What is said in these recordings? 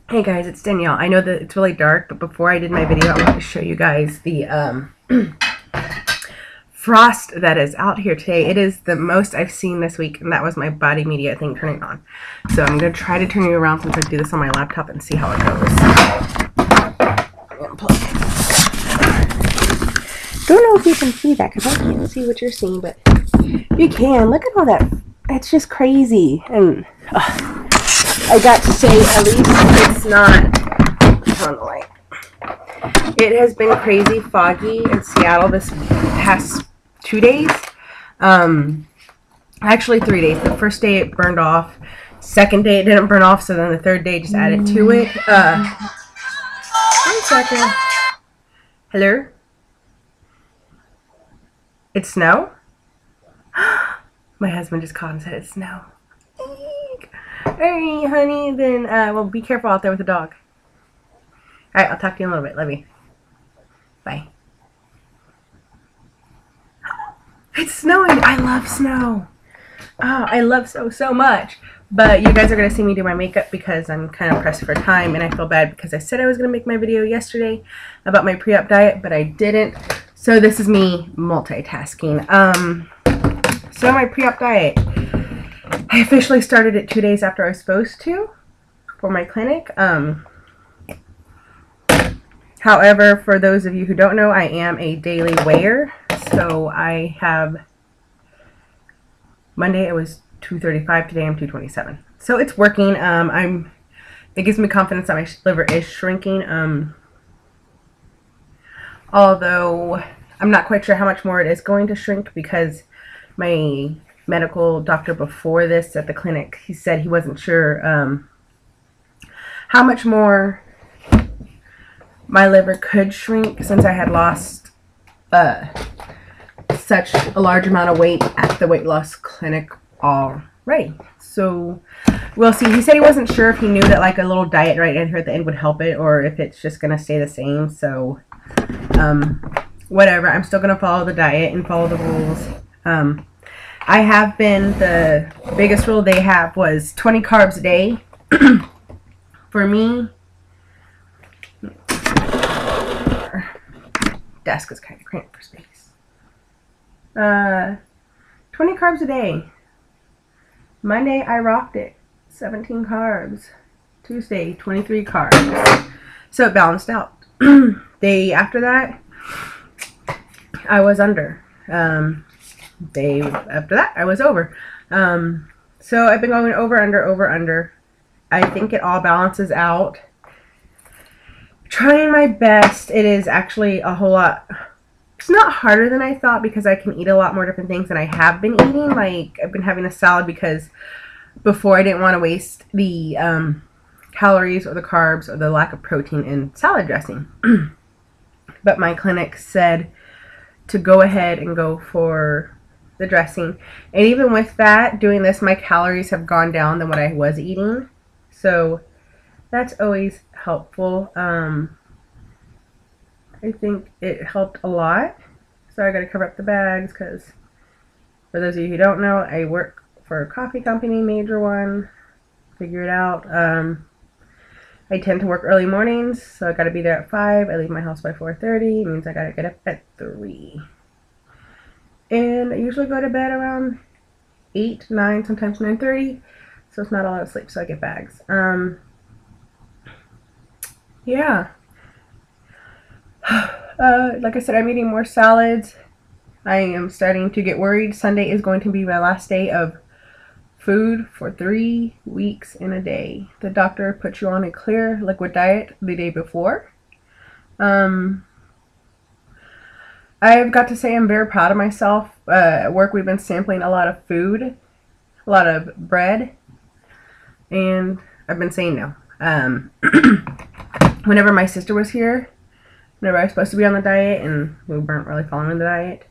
Hey guys, it's Danielle. I know that it's really dark, but before I did my video, I wanted to show you guys the frost that is out here today. It is the most I've seen this week, and that was my body media thing turning on. So I'm going to try to turn you around since I do this on my laptop and see how it goes. Don't know if you can see that because I can't see what you're seeing, but you can. Look at all that. It's just crazy. And I got to say, at least it's not on the light. It has been crazy foggy in Seattle this past 2 days. Actually 3 days. The first day it burned off. Second day it didn't burn off, so then the third day just added to it. 1 second. Hello? It's snow? My husband just called and said it's snow. Alright, honey, then, well, be careful out there with the dog. Alright, I'll talk to you in a little bit. Love you. Bye. It's snowing. I love snow. Oh, I love snow so much. But you guys are going to see me do my makeup because I'm kind of pressed for time, and I feel bad because I said I was going to make my video yesterday about my pre-op diet, but I didn't. So this is me multitasking. So my pre-op diet. I officially started it 2 days after I was supposed to for my clinic. However, for those of you who don't know, I am a daily weigher. So I have, Monday it was 235, today I'm 227. So it's working. It gives me confidence that my liver is shrinking. Although I'm not quite sure how much more it is going to shrink because my medical doctor before this at the clinic, he said he wasn't sure how much more my liver could shrink since I had lost such a large amount of weight at the weight loss clinic already. So we'll see. He said he wasn't sure if he knew that like a little diet right in here at the end would help it or if it's just going to stay the same. So whatever. I'm still going to follow the diet and follow the rules. I have been, the biggest rule they have was 20 carbs a day. For me, desk is kind of cramped for space. 20 carbs a day. Monday, I rocked it. 17 carbs. Tuesday, 23 carbs. So it balanced out. Day after that, I was under. Day after that, I was over. So I've been going over, under. I think it all balances out. Trying my best. It is actually a whole lot. It's not harder than I thought because I can eat a lot more different things than I have been eating. Like, I've been having a salad because before I didn't want to waste the calories or the carbs or the lack of protein in salad dressing. But my clinic said to go ahead and go for the dressing. And even with that, doing this, my calories have gone down than what I was eating. So that's always helpful. I think it helped a lot. So I got to cover up the bags because for those of you who don't know, I work for a coffee company, major one. Figure it out. I tend to work early mornings, so I got to be there at 5. I leave my house by 4:30. It means I got to get up at 3. And I usually go to bed around 8, 9, sometimes 9:30. So it's not a lot of sleep, so I get bags. Yeah. Like I said, I'm eating more salads. I am starting to get worried. Sunday is going to be my last day of food for 3 weeks in a day. The doctor puts you on a clear liquid diet the day before. I've got to say I'm very proud of myself. At work we've been sampling a lot of food, a lot of bread, and I've been saying no. Whenever my sister was here, whenever I was supposed to be on the diet and we weren't really following the diet,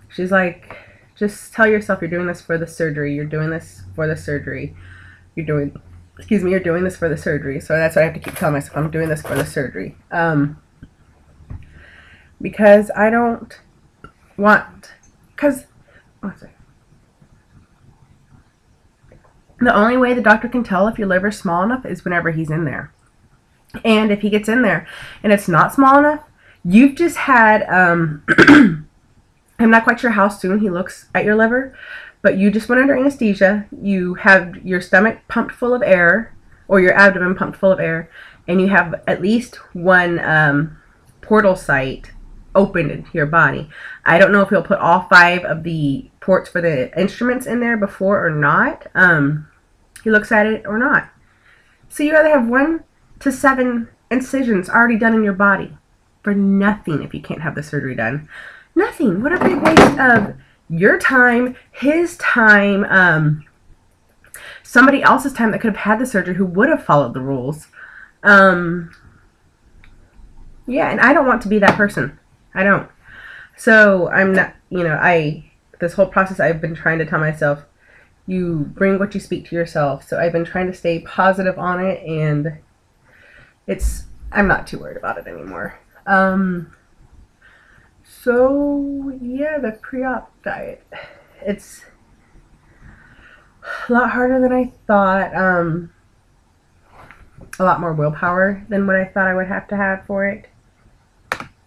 she's like, just tell yourself you're doing this for the surgery. You're doing this for the surgery. You're doing this for the surgery. So that's what I have to keep telling myself. I'm doing this for the surgery. Because I don't want, The only way the doctor can tell if your liver's small enough is whenever he's in there. And if he gets in there and it's not small enough, you've just had, I'm not quite sure how soon he looks at your liver, but you just went under anesthesia. You have your stomach pumped full of air, or your abdomen pumped full of air, and you have at least one portal site opened into your body. I don't know if he'll put all 5 of the ports for the instruments in there before or not. He looks at it or not. So you either have 1 to 7 incisions already done in your body for nothing if you can't have the surgery done. Nothing. What a big waste of your time, his time, somebody else's time that could have had the surgery who would have followed the rules. Yeah, and I don't want to be that person. I don't. So I'm not, this whole process I've been trying to tell myself, you bring what you speak to yourself. So I've been trying to stay positive on it, and I'm not too worried about it anymore. So yeah, the pre-op diet, it's a lot harder than I thought. A lot more willpower than what I thought I would have to have for it.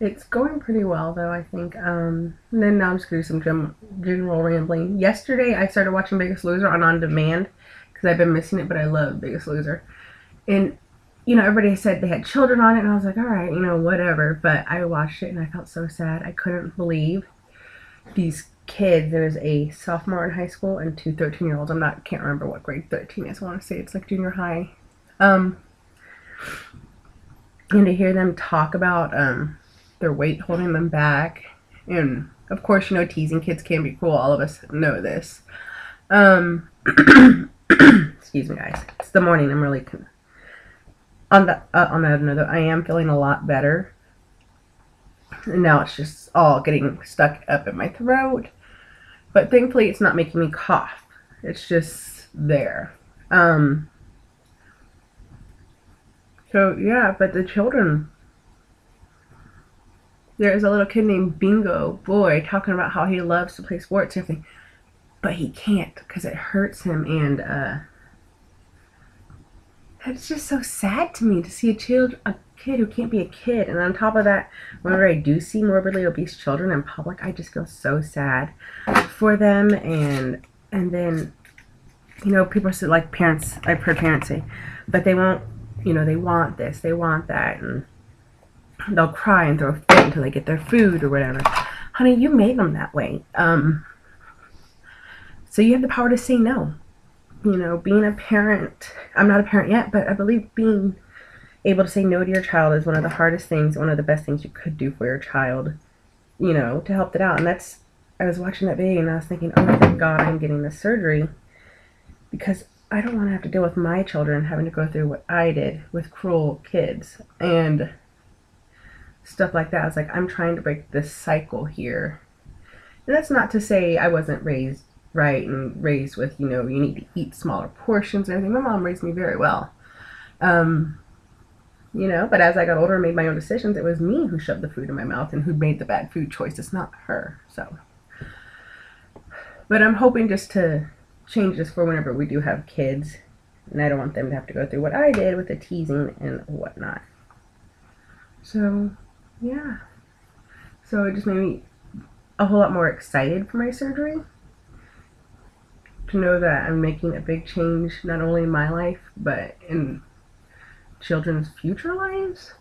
It's going pretty well, though, I think. And then now I'm just going to do some general rambling. Yesterday, I started watching Biggest Loser on demand because I've been missing it, but I love Biggest Loser. And, everybody said they had children on it, and I was like, all right, whatever. But I watched it, and I felt so sad. I couldn't believe these kids. There's a sophomore in high school and 2 13-year-olds. Can't remember what grade 13 is. I want to say it's like junior high. And to hear them talk about their weight holding them back, and of course, teasing kids can be cruel. All of us know this. Excuse me, guys. It's the morning. I'm really on that note, though, I am feeling a lot better. And now it's just all getting stuck up in my throat, but thankfully, it's not making me cough. It's just there. So yeah, but the children. There's a little kid named Bingo Boy talking about how he loves to play sports and everything, but he can't because it hurts him, and it's just so sad to me to see a kid who can't be a kid. And on top of that, whenever I do see morbidly obese children in public, I just feel so sad for them. And then, people say, like parents, I've heard parents say, but they won't, they want this, they want that, and they'll cry and throw a fit until they get their food or whatever. Honey, you made them that way. So you have the power to say no. Being a parent, I'm not a parent yet, but I believe being able to say no to your child is one of the hardest things, one of the best things you could do for your child, to help it out. And I was watching that video and I was thinking, oh, thank God I'm getting this surgery, because I don't want to have to deal with my children having to go through what I did with cruel kids and stuff like that. I was like, I'm trying to break this cycle here. And that's not to say I wasn't raised right and raised with, you need to eat smaller portions and everything. My mom raised me very well. But as I got older and made my own decisions, it was me who shoved the food in my mouth and who made the bad food choices, not her. So, but I'm hoping just to change this for whenever we do have kids, and I don't want them to have to go through what I did with the teasing and whatnot. So yeah, so it just made me a whole lot more excited for my surgery, to know that I'm making a big change not only in my life but in children's future lives.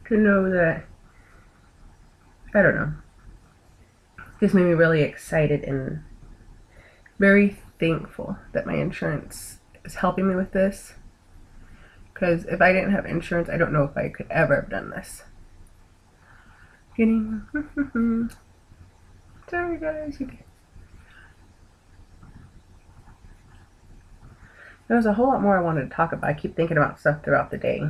To know that, I don't know, just made me really excited and very thankful that my insurance is helping me with this, because if I didn't have insurance, I don't know if I could ever have done this. Sorry guys. There was a whole lot more I wanted to talk about. I keep thinking about stuff throughout the day,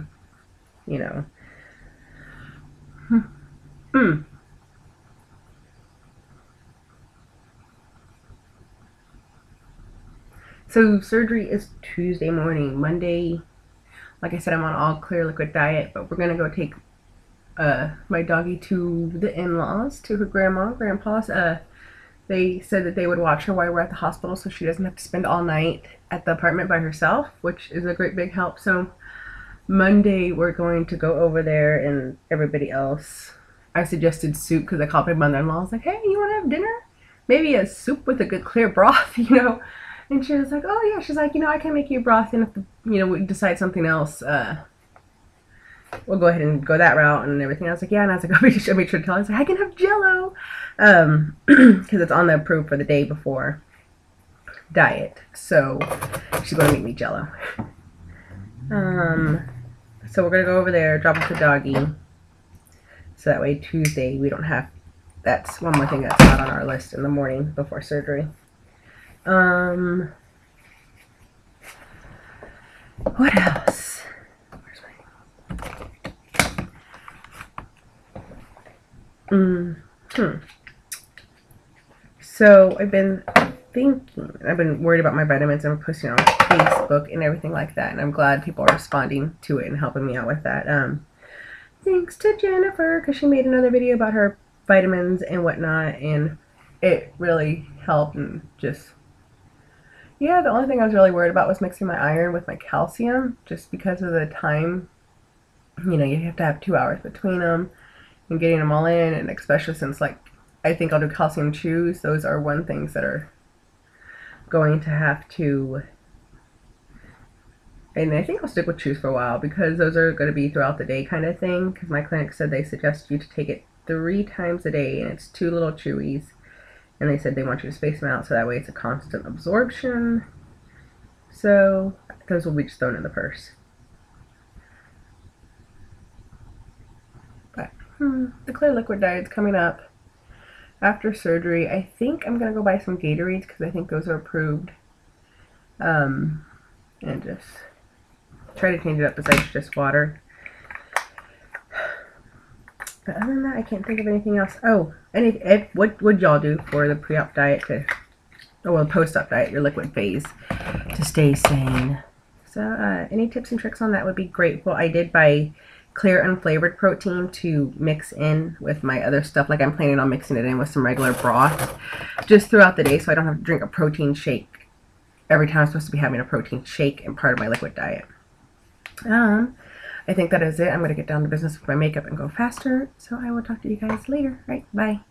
So surgery is Tuesday morning. Monday, like I said, I'm on all clear liquid diet, but we're gonna go take my doggy to the in-laws, to her grandma, grandpa's They said that they would watch her while we're at the hospital so she doesn't have to spend all night at the apartment by herself, which is a great big help. So Monday we're going to go over there, and everybody else. I suggested soup because I called my mother-in-law. I was like, hey, you want to have dinner? Maybe a soup with a good clear broth, you know? And she was like, oh yeah. She's like, I can make you broth, and if we decide something else, we'll go ahead and go that route and everything. I was like, yeah. And I was like, I made sure to tell her, I was like, I can have Jello, because it's on the approved for the day before diet. So she's going to make me Jello. So we're going to go over there, drop off the doggy. So that way Tuesday we don't have, that's one more thing that's not on our list in the morning before surgery. What else? So I've been worried about my vitamins. I'm posting on Facebook and everything like that, and I'm glad people are responding to it and helping me out with that. Thanks to Jennifer, because she made another video about her vitamins and whatnot, and it really helped. And just, yeah, the only thing I was really worried about was mixing my iron with my calcium, just because of the time. You have to have 2 hours between them and getting them all in, and especially since, like, I think I'll do calcium chews. Those are one things that are going to have to, and I think I'll stick with chews for a while, because those are going to be throughout the day kind of thing, because my clinic said they suggest you to take it 3 times a day, and it's 2 little chewies, and they said they want you to space them out so that way it's a constant absorption. So those will be just thrown in the purse. But the clear liquid diet's coming up after surgery. I think I'm gonna go buy some Gatorades because I think those are approved, and just try to change it up besides just water. But other than that, I can't think of anything else. Oh, and what would y'all do for the pre-op diet post-op diet, your liquid phase, to stay sane? So any tips and tricks on that would be great. Well, I did buy clear unflavored protein to mix in with my other stuff. Like, I'm planning on mixing it in with some regular broth just throughout the day, so I don't have to drink a protein shake every time I'm supposed to be having a protein shake and part of my liquid diet. I think that is it. I'm going to get down to business with my makeup and go faster, so I will talk to you guys later. All right, bye.